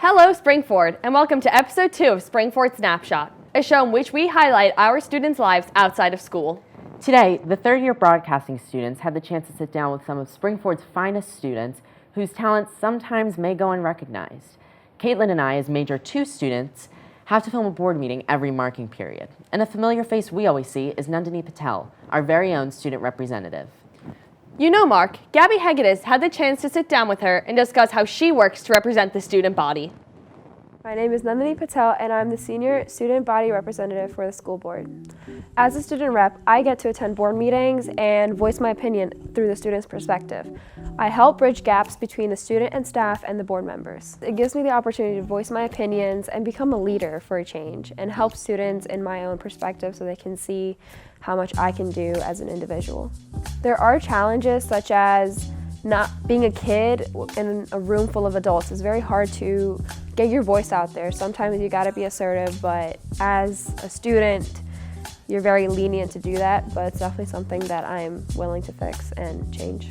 Hello, Springford, and welcome to episode 2 of Springford Snapshot, a show in which we highlight our students' lives outside of school. Today, the third-year broadcasting students had the chance to sit down with some of Springford's finest students whose talents sometimes may go unrecognized. Caitlin and I, as Major 2 students, have to film a board meeting every marking period. And a familiar face we always see is Nandini Patel, our very own student representative. You know, Mark, Gabby Hegedus had the chance to sit down with her and discuss how she works to represent the student body. My name is Nandini Patel, and I'm the senior student body representative for the school board. As a student rep, I get to attend board meetings and voice my opinion through the student's perspective. I help bridge gaps between the student and staff and the board members. It gives me the opportunity to voice my opinions and become a leader for a change and help students in my own perspective so they can see how much I can do as an individual. There are challenges such as not being a kid in a room full of adults. It's very hard to get your voice out there. Sometimes you gotta be assertive, but as a student, you're very lenient to do that, but it's definitely something that I'm willing to fix and change.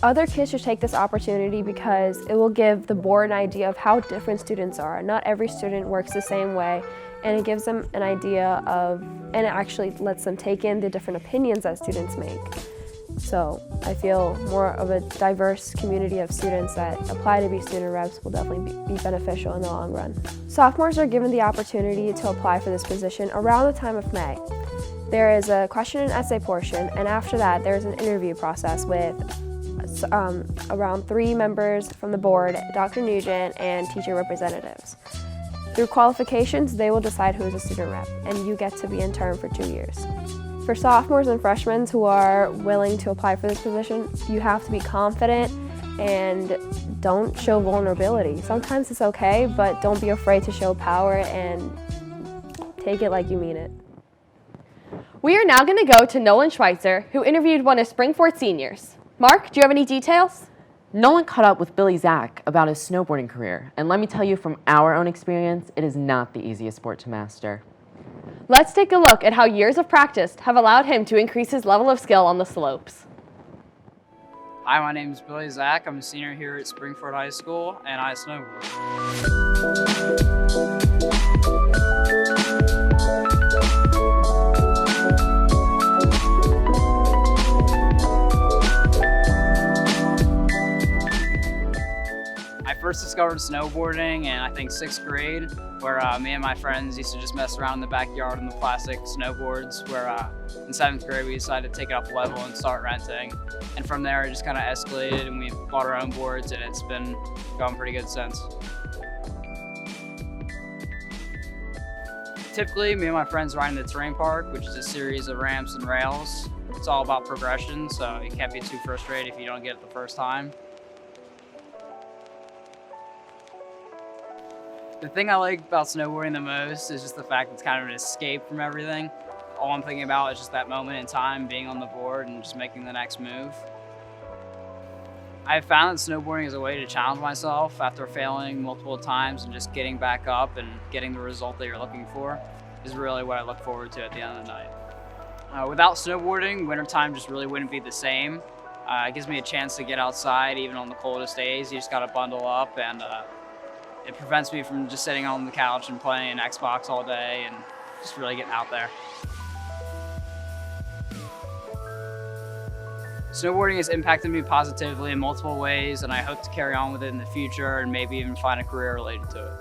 Other kids should take this opportunity because it will give the board an idea of how different students are. Not every student works the same way, and it gives them an idea of, and it actually lets them take in the different opinions that students make. So I feel more of a diverse community of students that apply to be student reps will definitely be beneficial in the long run. Sophomores are given the opportunity to apply for this position around the time of May. There is a question and essay portion, and after that there is an interview process with around 3 members from the board, Dr. Nugent, and teacher representatives. Through qualifications, they will decide who is a student rep, and you get to be in term for 2 years. For sophomores and freshmen who are willing to apply for this position, you have to be confident and don't show vulnerability. Sometimes it's okay, but don't be afraid to show power and take it like you mean it. We are now going to go to Nolan Schweitzer, who interviewed one of Springford seniors. Mark, do you have any details? Nolan caught up with Billy Zach about his snowboarding career, and let me tell you from our own experience, it is not the easiest sport to master. Let's take a look at how years of practice have allowed him to increase his level of skill on the slopes. Hi, my name is Billy Zach. I'm a senior here at Springford High School, and I snowboard. I first discovered snowboarding in, I think, 6th grade, where me and my friends used to just mess around in the backyard on the plastic snowboards, where in 7th grade we decided to take it up a level and start renting. And from there it just kind of escalated and we bought our own boards, and it's been going pretty good since. Typically, me and my friends ride in the terrain park, which is a series of ramps and rails. It's all about progression, so you can't be too frustrated if you don't get it the first time. The thing I like about snowboarding the most is just the fact it's kind of an escape from everything. All I'm thinking about is just that moment in time, being on the board and just making the next move. I've found that snowboarding is a way to challenge myself after failing multiple times, and just getting back up and getting the result that you're looking for is really what I look forward to at the end of the night. Without snowboarding, wintertime just really wouldn't be the same. It gives me a chance to get outside even on the coldest days. You just gotta bundle up, and it prevents me from just sitting on the couch and playing Xbox all day and just really getting out there. Snowboarding has impacted me positively in multiple ways, and I hope to carry on with it in the future and maybe even find a career related to it.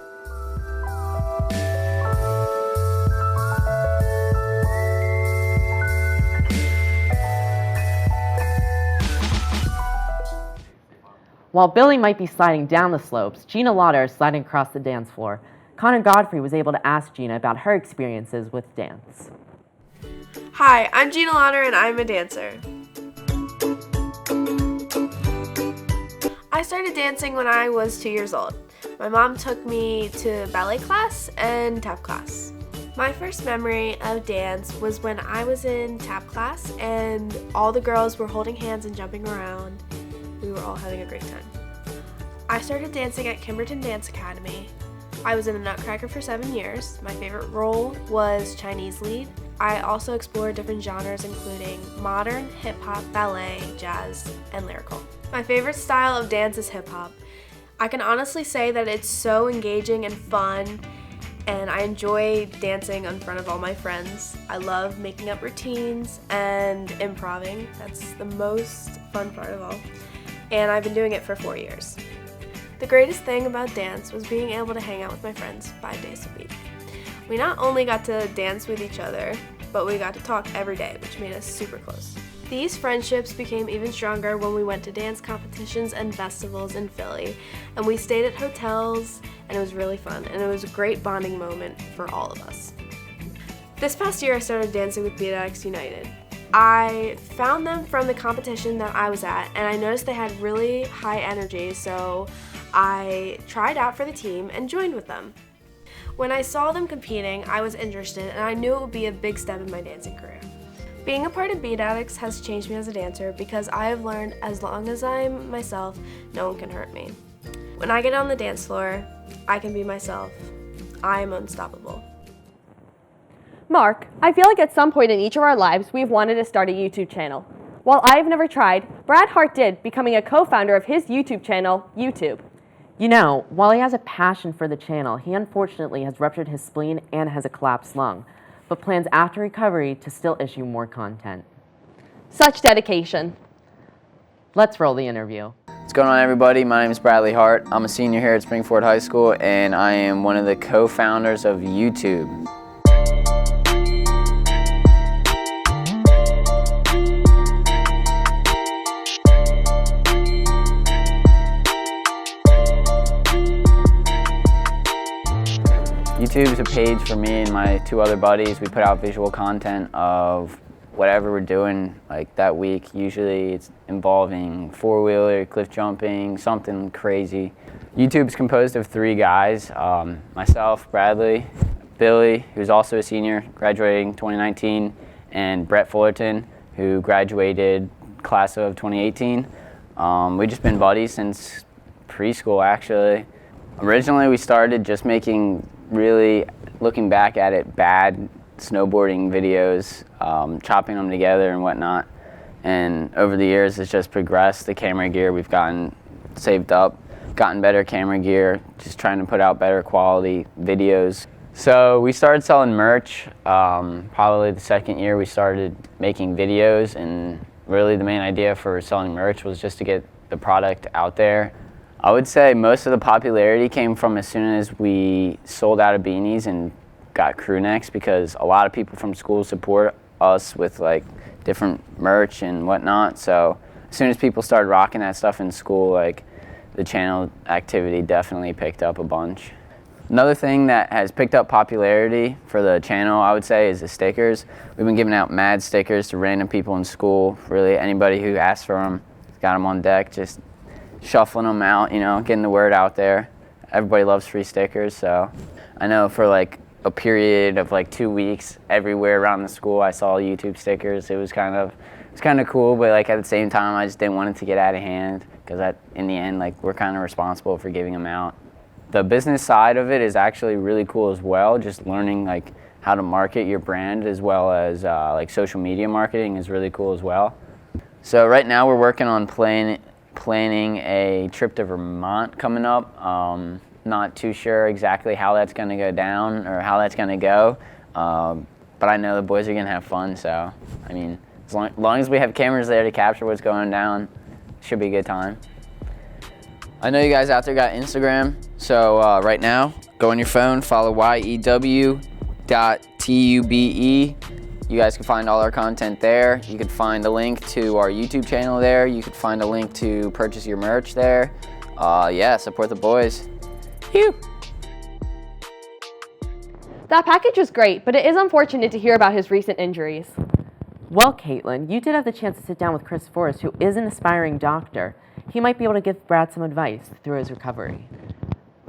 While Billy might be sliding down the slopes, Gina Lauder is sliding across the dance floor. Connor Godfrey was able to ask Gina about her experiences with dance. Hi, I'm Gina Lauder and I'm a dancer. I started dancing when I was 2 years old. My mom took me to ballet class and tap class. My first memory of dance was when I was in tap class and all the girls were holding hands and jumping around. We were all having a great time. I started dancing at Kimberton Dance Academy. I was in the Nutcracker for 7 years. My favorite role was Chinese lead. I also explored different genres including modern, hip-hop, ballet, jazz, and lyrical. My favorite style of dance is hip-hop. I can honestly say that it's so engaging and fun, and I enjoy dancing in front of all my friends. I love making up routines and improvising. That's the most fun part of all. And I've been doing it for 4 years. The greatest thing about dance was being able to hang out with my friends 5 days a week. We not only got to dance with each other, but we got to talk every day, which made us super close. These friendships became even stronger when we went to dance competitions and festivals in Philly, and we stayed at hotels, and it was really fun, and it was a great bonding moment for all of us. This past year I started dancing with Beat Addicts United. I found them from the competition that I was at, and I noticed they had really high energy, so I tried out for the team and joined with them. When I saw them competing, I was interested, and I knew it would be a big step in my dancing career. Being a part of Beat Addicts has changed me as a dancer because I have learned as long as I'm myself, no one can hurt me. When I get on the dance floor, I can be myself. I am unstoppable. Mark, I feel like at some point in each of our lives, we've wanted to start a YouTube channel. While I've never tried, Brad Hart did, becoming a co-founder of his YouTube channel, YouTube. You know, while he has a passion for the channel, he unfortunately has ruptured his spleen and has a collapsed lung, but plans after recovery to still issue more content. Such dedication. Let's roll the interview. What's going on, everybody? My name is Bradley Hart. I'm a senior here at Springford High School, and I am one of the co-founders of YouTube. YouTube is a page for me and my 2 other buddies. We put out visual content of whatever we're doing like that week. Usually it's involving 4-wheeler, cliff jumping, something crazy. YouTube's composed of 3 guys, myself, Bradley, Billy, who's also a senior, graduating 2019, and Brett Fullerton, who graduated class of 2018. We've just been buddies since preschool, actually. Originally we started just making, really looking back at it, bad snowboarding videos, chopping them together and whatnot. And over the years it's just progressed. The camera gear we've gotten saved up, gotten better camera gear, just trying to put out better quality videos. So we started selling merch, probably the second year we started making videos, and really the main idea for selling merch was just to get the product out there. I would say most of the popularity came from as soon as we sold out of beanies and got crew necks, because a lot of people from school support us with like different merch and whatnot. So as soon as people started rocking that stuff in school, like the channel activity definitely picked up a bunch. Another thing that has picked up popularity for the channel, I would say, is the stickers. We've been giving out mad stickers to random people in school. Really, anybody who asks for them, got them on deck, just shuffling them out, you know, getting the word out there. Everybody loves free stickers, so I know for like a period of like 2 weeks, everywhere around the school I saw YouTube stickers. It was kind of cool, but like at the same time I just didn't want it to get out of hand, because in the end, like, we're kind of responsible for giving them out. The business side of it is actually really cool as well. Just learning like how to market your brand, as well as like social media marketing, is really cool as well. So right now we're working on planning a trip to Vermont coming up. Not too sure exactly how that's going to go down or how that's going to go, but I know the boys are going to have fun. So I mean, as long as we have cameras there to capture what's going down, it should be a good time. I know you guys out there got Instagram, so right now, go on your phone, follow yew.tube. You guys can find all our content there. You can find a link to our YouTube channel there. You can find a link to purchase your merch there. Yeah, support the boys. Phew. That package was great, but it is unfortunate to hear about his recent injuries. Well, Caitlin, you did have the chance to sit down with Chris Forrest, who is an aspiring doctor. He might be able to give Brad some advice through his recovery.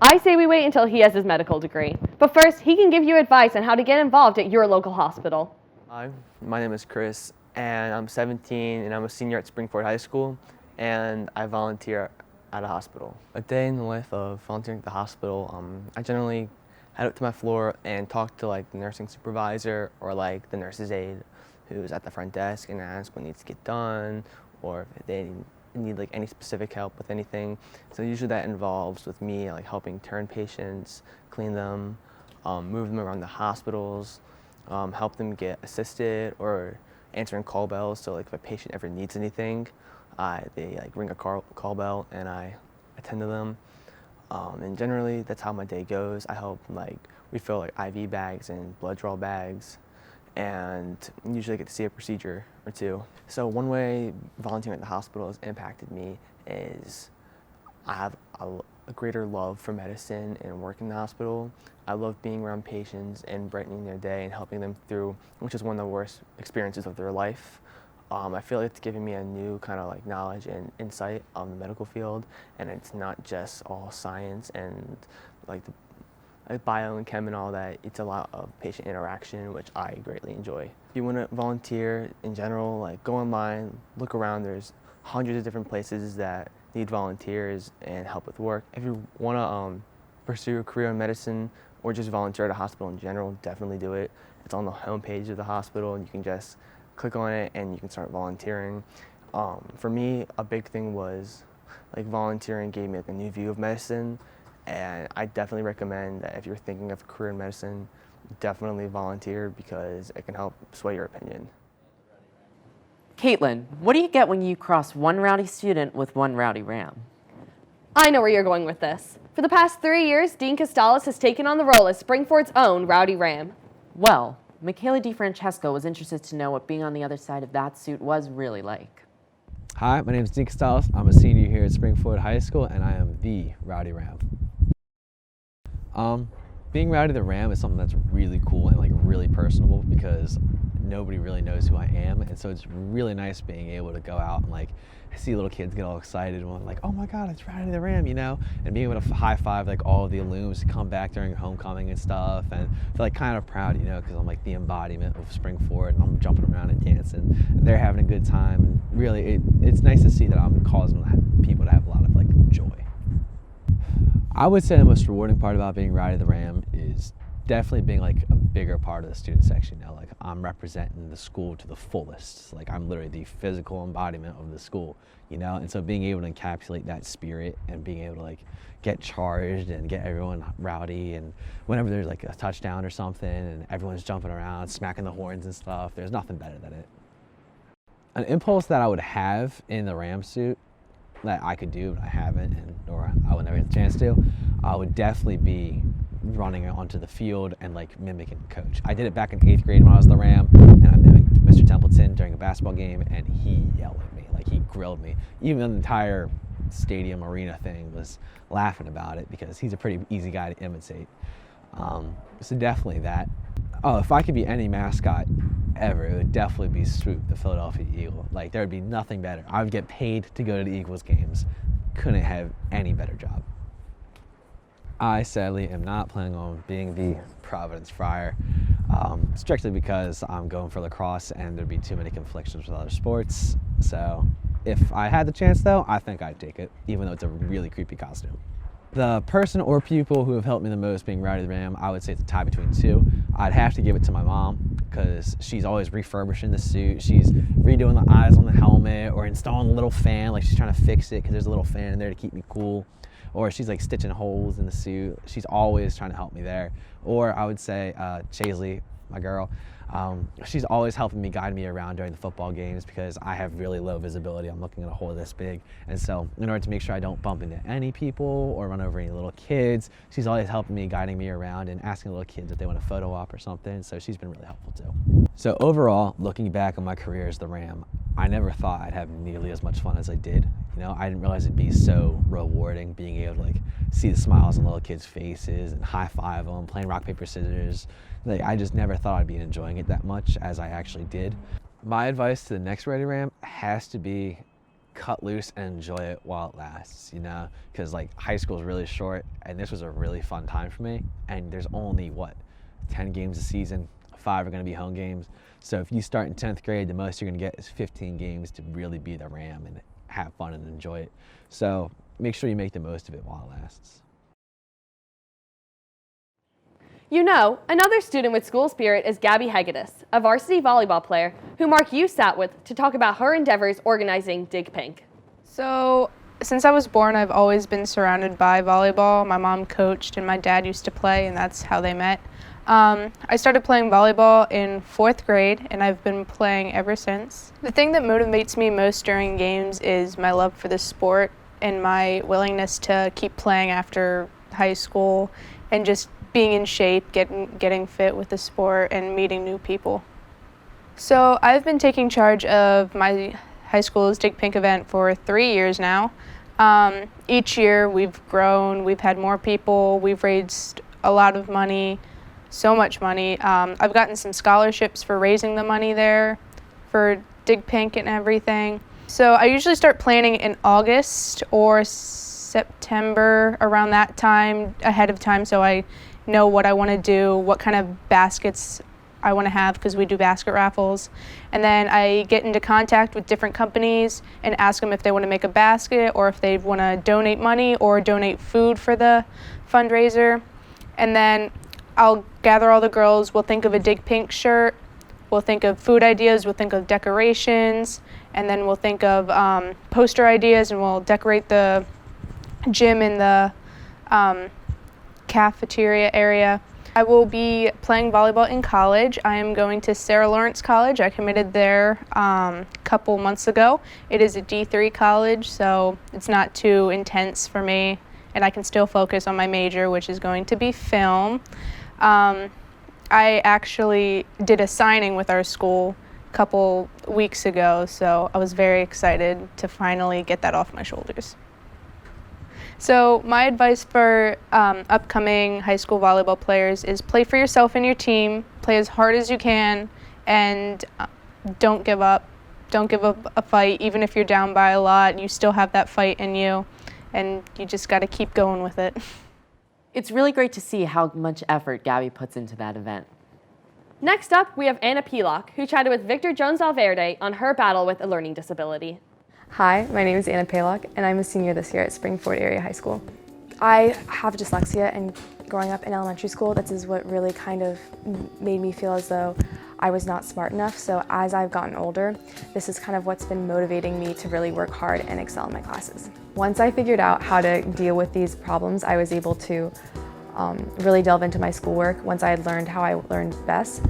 I say we wait until he has his medical degree. But first, he can give you advice on how to get involved at your local hospital. Hi, my name is Chris, and I'm 17, and I'm a senior at Springford High School, and I volunteer at a hospital. A day in the life of volunteering at the hospital, I generally head up to my floor and talk to like the nursing supervisor or like the nurse's aide who's at the front desk, and ask what needs to get done, or if they need need like any specific help with anything. So usually that involves with me like helping turn patients, clean them, move them around the hospitals, help them get assisted, or answering call bells. So like if a patient ever needs anything, they like ring a call bell and I attend to them. And generally that's how my day goes. I help like refill like IV bags and blood draw bags, and usually get to see a procedure or two. So one way volunteering at the hospital has impacted me is I have a greater love for medicine and working in the hospital. I love being around patients and brightening their day and helping them through, which is one of the worst experiences of their life. I feel like it's given me a new kind of like knowledge and insight on the medical field, and it's not just all science and like bio and chem and all that. It's a lot of patient interaction, which I greatly enjoy. If you want to volunteer in general, like go online, look around. There's hundreds of different places that need volunteers and help with work. If you want to pursue a career in medicine or just volunteer at a hospital in general, definitely do it. It's on the homepage of the hospital, and you can just click on it and you can start volunteering. For me, a big thing was like volunteering gave me like a new view of medicine, and I definitely recommend that if you're thinking of a career in medicine, definitely volunteer because it can help sway your opinion. Caitlin, what do you get when you cross one rowdy student with one Rowdy Ram? I know where you're going with this. For the past 3 years, Dean Costales has taken on the role as Springford's own Rowdy Ram. Well, Michaela Defrancesco was interested to know what being on the other side of that suit was really like. Hi, my name is Dean Costales. I'm a senior here at Springford High School, and I am the Rowdy Ram. Being Rowdy the Ram is something that's really cool and like really personable because nobody really knows who I am, and so it's really nice being able to go out and like see little kids get all excited when like, oh my God, it's Rowdy the Ram, you know, and being able to high five like all of the alums to come back during homecoming and stuff, and feel like kind of proud, you know, because I'm like the embodiment of Springford, and I'm jumping around and dancing, and they're having a good time, and really it's nice to see that I'm causing people to have a lot of like joy. I would say the most rewarding part about being Rowdy the Ram is definitely being like a bigger part of the student section now. Like I'm representing the school to the fullest. Like I'm literally the physical embodiment of the school, you know? And so being able to encapsulate that spirit and being able to like get charged and get everyone rowdy, and whenever there's like a touchdown or something and everyone's jumping around, smacking the horns and stuff, there's nothing better than it. An impulse that I would have in the Ram suit that I could do, but I haven't, or I would never get the chance to, would definitely be running onto the field and like mimicking the coach. I did it back in 8th grade when I was the Ram, and I mimicked Mr. Templeton during a basketball game, and he yelled at me, like he grilled me. Even the entire stadium arena thing was laughing about it because he's a pretty easy guy to imitate. So definitely that. Oh, if I could be any mascot ever, it would definitely be Swoop, the Philadelphia Eagle. Like there would be nothing better. I would get paid to go to the Eagles games. Couldn't have any better job. I sadly am not planning on being the Providence Friar, strictly because I'm going for lacrosse and there'd be too many conflictions with other sports. So if I had the chance though, I think I'd take it, even though it's a really creepy costume. The person or people who have helped me the most being Rowdy the Ram, I would say it's a tie between two. I'd have to give it to my mom because she's always refurbishing the suit. She's redoing the eyes on the helmet or installing a little fan, like she's trying to fix it because there's a little fan in there to keep me cool. Or she's like stitching holes in the suit. She's always trying to help me there. Or I would say Chaisley, my girl, she's always helping me, guide me around during the football games because I have really low visibility. I'm looking at a hole this big. And so in order to make sure I don't bump into any people or run over any little kids, she's always helping me, guiding me around and asking little kids if they want a photo op or something. So she's been really helpful too. So overall, looking back on my career as the Ram, I never thought I'd have nearly as much fun as I did. You know, I didn't realize it'd be so rewarding being able to like see the smiles on little kids' faces and high five them, playing rock, paper, scissors. Like, I just never thought I'd be enjoying it that much as I actually did. My advice to the next Rowdy Ram has to be cut loose and enjoy it while it lasts, you know? Because like high school is really short and this was a really fun time for me. And there's only, 10 games a season, 5 are gonna be home games. So if you start in 10th grade, the most you're gonna get is 15 games to really be the Ram and have fun and enjoy it. So make sure you make the most of it while it lasts. You know, another student with school spirit is Gabby Hegedus, a varsity volleyball player who Mark, you sat with to talk about her endeavors organizing Dig Pink. So, since I was born, I've always been surrounded by volleyball. My mom coached and my dad used to play, and that's how they met. I started playing volleyball in 4th grade, and I've been playing ever since. The thing that motivates me most during games is my love for the sport and my willingness to keep playing after high school and just being in shape, getting fit with the sport, and meeting new people. So I've been taking charge of my high school's Dig Pink event for 3 years now. Each year we've grown, we've had more people, we've raised a lot of money, so much money. I've gotten some scholarships for raising the money there for Dig Pink and everything. So I usually start planning in August or September, around that time, ahead of time, so I know what I want to do, what kind of baskets I want to have, because we do basket raffles. And then I get into contact with different companies and ask them if they want to make a basket or if they want to donate money or donate food for the fundraiser. And then I'll gather all the girls, we'll think of a Dig Pink shirt, we'll think of food ideas, we'll think of decorations, and then we'll think of poster ideas, and we'll decorate the gym in the cafeteria area. I will be playing volleyball in college. I am going to Sarah Lawrence College. I committed there a couple months ago. It is a D3 college, so it's not too intense for me, and I can still focus on my major, which is going to be film. I actually did a signing with our school a couple weeks ago, so I was very excited to finally get that off my shoulders. So my advice for upcoming high school volleyball players is play for yourself and your team, play as hard as you can, and don't give up. Don't give up a fight. Even if you're down by a lot, you still have that fight in you, and you just got to keep going with it. It's really great to see how much effort Gabby puts into that event. Next up, we have Anna Plock, who chatted with Victor Jones-Valverde on her battle with a learning disability. Hi, my name is Anna Plock, and I'm a senior this year at Springford Area High School. I have dyslexia, and growing up in elementary school, this is what really kind of made me feel as though I was not smart enough. So as I've gotten older, this is kind of what's been motivating me to really work hard and excel in my classes. Once I figured out how to deal with these problems, I was able to really delve into my schoolwork once I had learned how I learned best.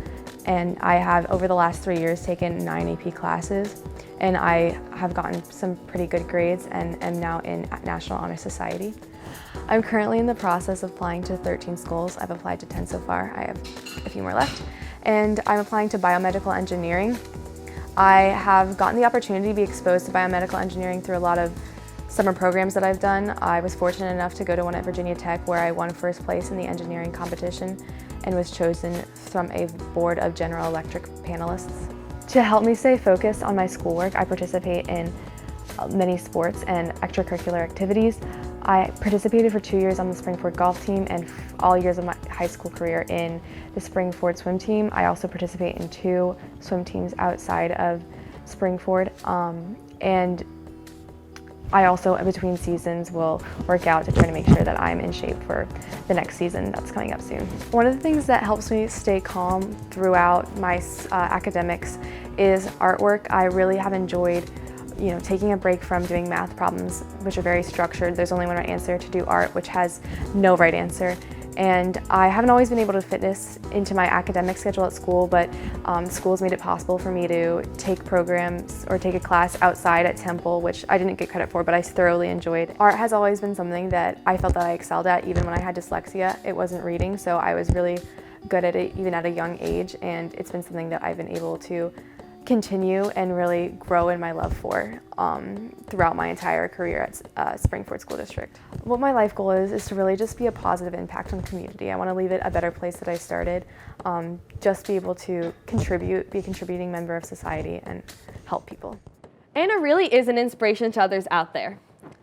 And I have, over the last 3 years, taken 9 AP classes, and I have gotten some pretty good grades and am now in National Honor Society. I'm currently in the process of applying to 13 schools. I've applied to 10 so far. I have a few more left. And I'm applying to biomedical engineering. I have gotten the opportunity to be exposed to biomedical engineering through a lot of summer programs that I've done. I was fortunate enough to go to one at Virginia Tech where I won first place in the engineering competition and was chosen from a board of General Electric panelists. To help me stay focused on my schoolwork, I participate in many sports and extracurricular activities. I participated for 2 years on the Springford golf team and all years of my high school career in the Springford swim team. I also participate in 2 swim teams outside of Springford, and I also, between seasons, will work out to try to make sure that I'm in shape for the next season that's coming up soon. One of the things that helps me stay calm throughout my academics is artwork. I really have enjoyed taking a break from doing math problems, which are very structured. There's only one right answer, to do art, which has no right answer. And I haven't always been able to fit this into my academic schedule at school, but school's made it possible for me to take programs or take a class outside at Temple, which I didn't get credit for, but I thoroughly enjoyed. Art has always been something that I felt that I excelled at, even when I had dyslexia. It wasn't reading, so I was really good at it even at a young age, and it's been something that I've been able to continue and really grow in my love for throughout my entire career at Springford School District. What my life goal is to really just be a positive impact on the community. I want to leave it a better place that I started, just be able to contribute, be a contributing member of society, and help people. Anna really is an inspiration to others out there.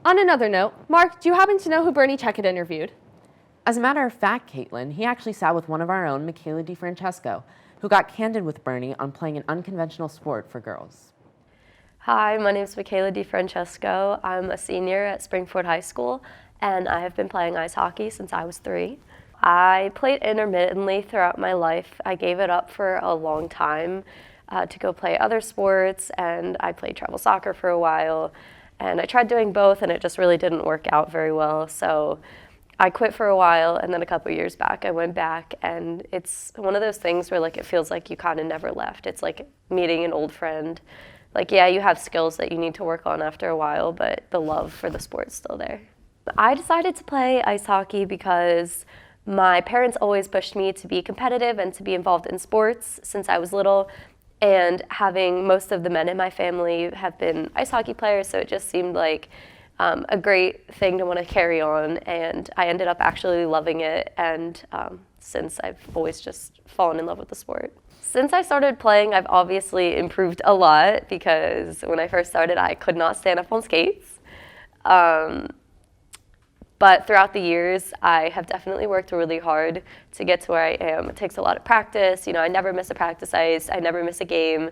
On another note, Mark, do you happen to know who Bernie Checkett interviewed? As a matter of fact, Caitlin, he actually sat with one of our own, Michaela Defrancesco, who got candid with Bernie on playing an unconventional sport for girls. Hi, my name is Michaela Defrancesco. I'm a senior at Springford High School, and I have been playing ice hockey since I was 3. I played intermittently throughout my life. I gave it up for a long time to go play other sports, and I played travel soccer for a while. And I tried doing both, and it just really didn't work out very well. So I quit for a while, and then a couple years back, I went back, and it's one of those things where like it feels like you kind of never left. It's like meeting an old friend. Like, yeah, you have skills that you need to work on after a while, but the love for the sport's still there. I decided to play ice hockey because my parents always pushed me to be competitive and to be involved in sports since I was little. And having most of the men in my family have been ice hockey players, so it just seemed like a great thing to want to carry on. And I ended up actually loving it, and since I've always just fallen in love with the sport. Since I started playing, I've obviously improved a lot because when I first started, I could not stand up on skates. But throughout the years, I have definitely worked really hard to get to where I am. It takes a lot of practice. You know, I never miss a practice ice. I never miss a game.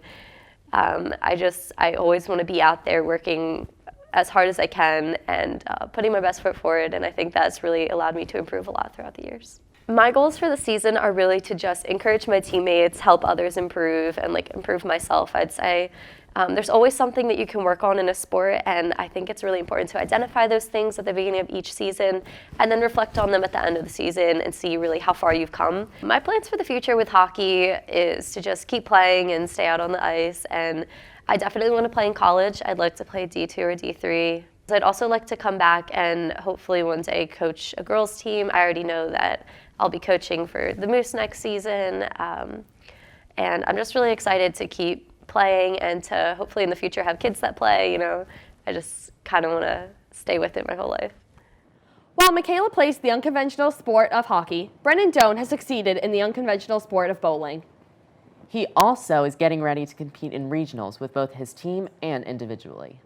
I always want to be out there working as hard as I can and putting my best foot forward. And I think that's really allowed me to improve a lot throughout the years. My goals for the season are really to just encourage my teammates, help others improve, and like improve myself, I'd say. There's always something that you can work on in a sport, and I think it's really important to identify those things at the beginning of each season and then reflect on them at the end of the season and see really how far you've come. My plans for the future with hockey is to just keep playing and stay out on the ice, and I definitely want to play in college. I'd like to play D2 or D3. I'd also like to come back and hopefully one day coach a girls team. I already know that I'll be coaching for the Moose next season, and I'm just really excited to keep playing and to hopefully in the future have kids that play. You know, I just kind of want to stay with it my whole life. While Michaela plays the unconventional sport of hockey, Brennan Doane has succeeded in the unconventional sport of bowling. He also is getting ready to compete in regionals with both his team and individually.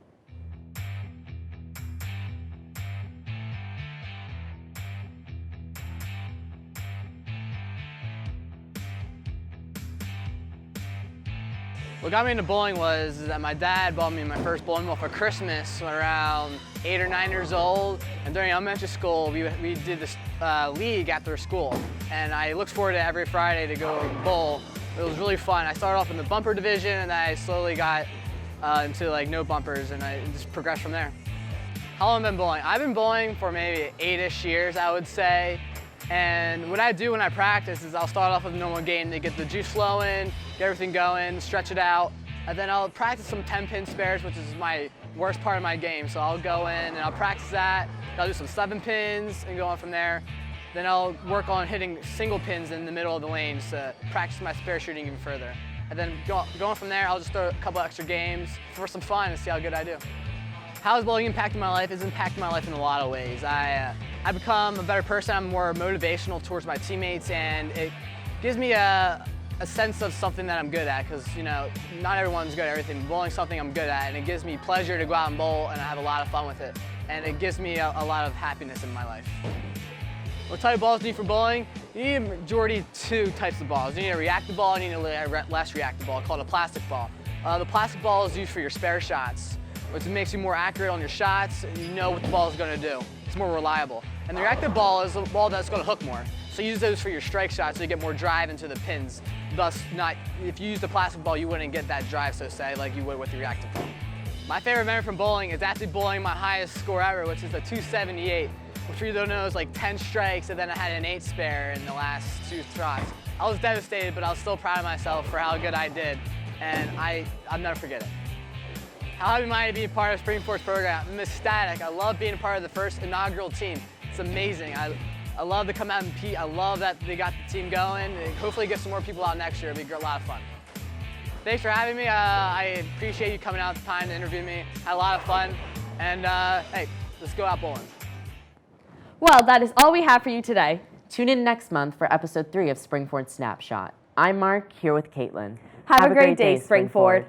What got me into bowling was that my dad bought me my first bowling ball for Christmas when around 8 or 9 years old. And during elementary school, we did this league after school. And I looked forward to every Friday to go bowl. It was really fun. I started off in the bumper division, and then I slowly got into like no bumpers, and I just progressed from there. How long have I been bowling? I've been bowling for maybe 8-ish years, I would say. And what I do when I practice is I'll start off with a normal game to get the juice flowing, get everything going, stretch it out, and then I'll practice some 10-pin spares, which is my worst part of my game. So I'll go in and I'll practice that. I'll do some 7 pins and go on from there. Then I'll work on hitting single pins in the middle of the lanes to practice my spare shooting even further. And then going from there, I'll just throw a couple extra games for some fun and see how good I do. How has bowling impacted my life? It's impacted my life in a lot of ways. I've become a better person. I'm more motivational towards my teammates, and it gives me a sense of something that I'm good at, because you know, not everyone's good at everything. Bowling's something I'm good at, and it gives me pleasure to go out and bowl, and I have a lot of fun with it. And it gives me a lot of happiness in my life. What type of balls do you need for bowling? You need a majority 2 types of balls. You need a reactive ball and you need a less reactive ball called a plastic ball. The plastic ball is used for your spare shots, which makes you more accurate on your shots, and you know what the ball is going to do. It's more reliable. And the reactive ball is a ball that's going to hook more. So use those for your strike shots so you get more drive into the pins. Thus, if you use the plastic ball, you wouldn't get that drive, so say, like you would with the reactive ball. My favorite memory from bowling is actually bowling my highest score ever, which is a 278, which you don't know is like 10 strikes, and then I had an 8 spare in the last 2 throws. I was devastated, but I was still proud of myself for how good I did, and I'll never forget it. How happy am I to be a part of Springford's program? I'm ecstatic. I love being a part of the first inaugural team. It's amazing. I love to come out and compete. I love that they got the team going. And hopefully get some more people out next year. It'll be a lot of fun. Thanks for having me. I appreciate you coming out the time to interview me. Had a lot of fun. And hey, let's go out bowling. Well, that is all we have for you today. Tune in next month for episode 3 of Springford Snapshot. I'm Mark, here with Caitlin. Have a great day, Springford.